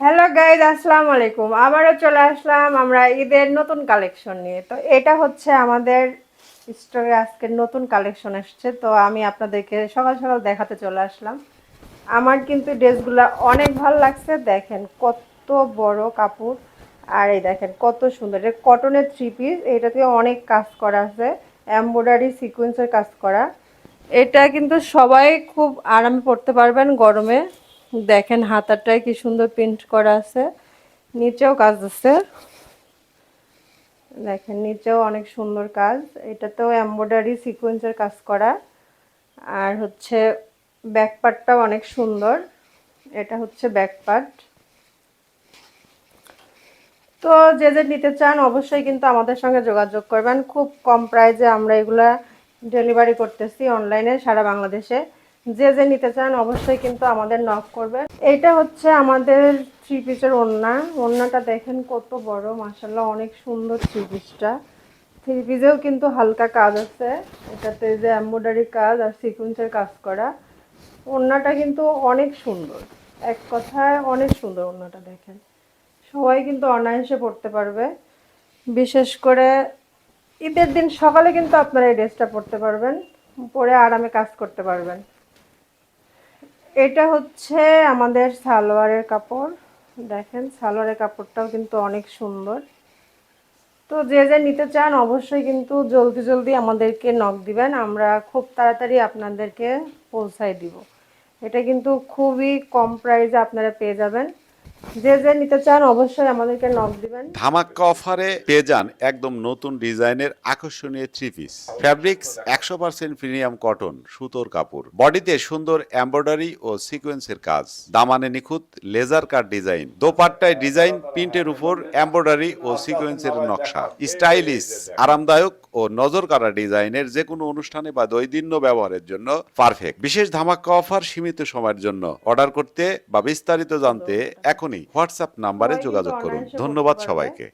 Hello guys, আসসালামু আলাইকুম। আবারও চলে আসলাম আমরা ঈদের নতুন কালেকশন নিয়ে। তো এটা হচ্ছে আমাদের স্টোরে আজকের নতুন কালেকশন এসছে। তো আমি আপনাদেরকে সকাল সকাল দেখাতে চলে আসলাম। আমার কিন্তু ড্রেসগুলো অনেক ভালো লাগছে। দেখেন কত বড় কাপড়, আর এই দেখেন কত সুন্দর। এটা কটনের থ্রি পিস, এটাতে অনেক কাজ করা আছে, এমব্রয়ডারি সিকোয়েন্সের কাজ করা। এটা কিন্তু সবাই খুব আরামে পরতে পারবেন গরমে। দেখেন হাতাটায় কি সুন্দর প্রিন্ট করা আছে, নিচেও কাজ আছে। দেখেন নিচেও অনেক সুন্দর কাজ, এটাতেও এমব্রয়ডারি সিকোয়েন্সের কাজ করা। আর হচ্ছে ব্যাক পার্টটাও অনেক সুন্দর, এটা হচ্ছে ব্যাক পার্ট। তো যে যে নিতে চান অবশ্যই কিন্তু আমাদের সঙ্গে যোগাযোগ করবেন। খুব কম প্রাইসে আমরা এগুলা ডেলিভারি করতেছি অনলাইনে সারা বাংলাদেশে। যে যে নিতে চান অবশ্যই কিন্তু আমাদের নক করবেন। এইটা হচ্ছে আমাদের থ্রি পিসের ওড়না। ওড়নাটা দেখেন কত বড়, মাশাআল্লাহ অনেক সুন্দর থ্রি পিসটা। থ্রি পিসেও কিন্তু হালকা কাজ আছে, এটাতে যে এমব্রয়ডারি কাজ আর সিকোয়েন্সের কাজ করা। ওড়নাটা কিন্তু অনেক সুন্দর, এক কথায় অনেক সুন্দর ওড়নাটা। দেখেন সবাই কিন্তু অনায়াসে পড়তে পারবে, বিশেষ করে ঈদের দিন সকালে কিন্তু আপনারা এই ড্রেসটা পরতে পারবেন, পরে আরামে কাজ করতে পারবেন। এটা হচ্ছে আমাদের সালোয়ারের কাপড়। দেখেন সালোয়ারের কাপড়টাও কিন্তু অনেক সুন্দর। তো যে যে নিতে চান অবশ্যই কিন্তু জলদি জলদি আমাদেরকে নক দিবেন, আমরা খুব তাড়াতাড়ি আপনাদেরকে পৌঁছায় দিব। এটা কিন্তু খুবই কম প্রাইসে আপনারা পেয়ে যাবেন। যে যে নিতে চান অবশ্যই আমাদেরকে নক দিবেন। ধামাক্কা অফারে পেয়ে যান একদম নতুন ডিজাইনের আকর্ষণীয় three piece. Fabrics 100% premium cotton সুতোর কাপড়, বডিতে সুন্দর এমব্রয়ডারি ও সিকোয়েন্সের কাজ, দামানে নিখুঁত লেজার কাট ডিজাইন, দোপাট্টায় ডিজাইন প্রিন্টের উপর এমব্রয়ডারি ও সিকোয়েন্সের নকশা, স্টাইলিশ আরামদায়ক ও নজর কাড়া ডিজাইনের যে কোনো অনুষ্ঠানে বা দৈনন্দিন ব্যবহারের জন্য পারফেক্ট। বিশেষ ধামাক্কা অফার সীমিত সময়ের জন্য। অর্ডার করতে বা বিস্তারিত জানতে এখনই হোয়াটসঅ্যাপ নাম্বারে সবাই কিন্তু যোগাযোগ করুন। অনায়াসে পড়তে ধন্যবাদ পারবে। সবাইকে।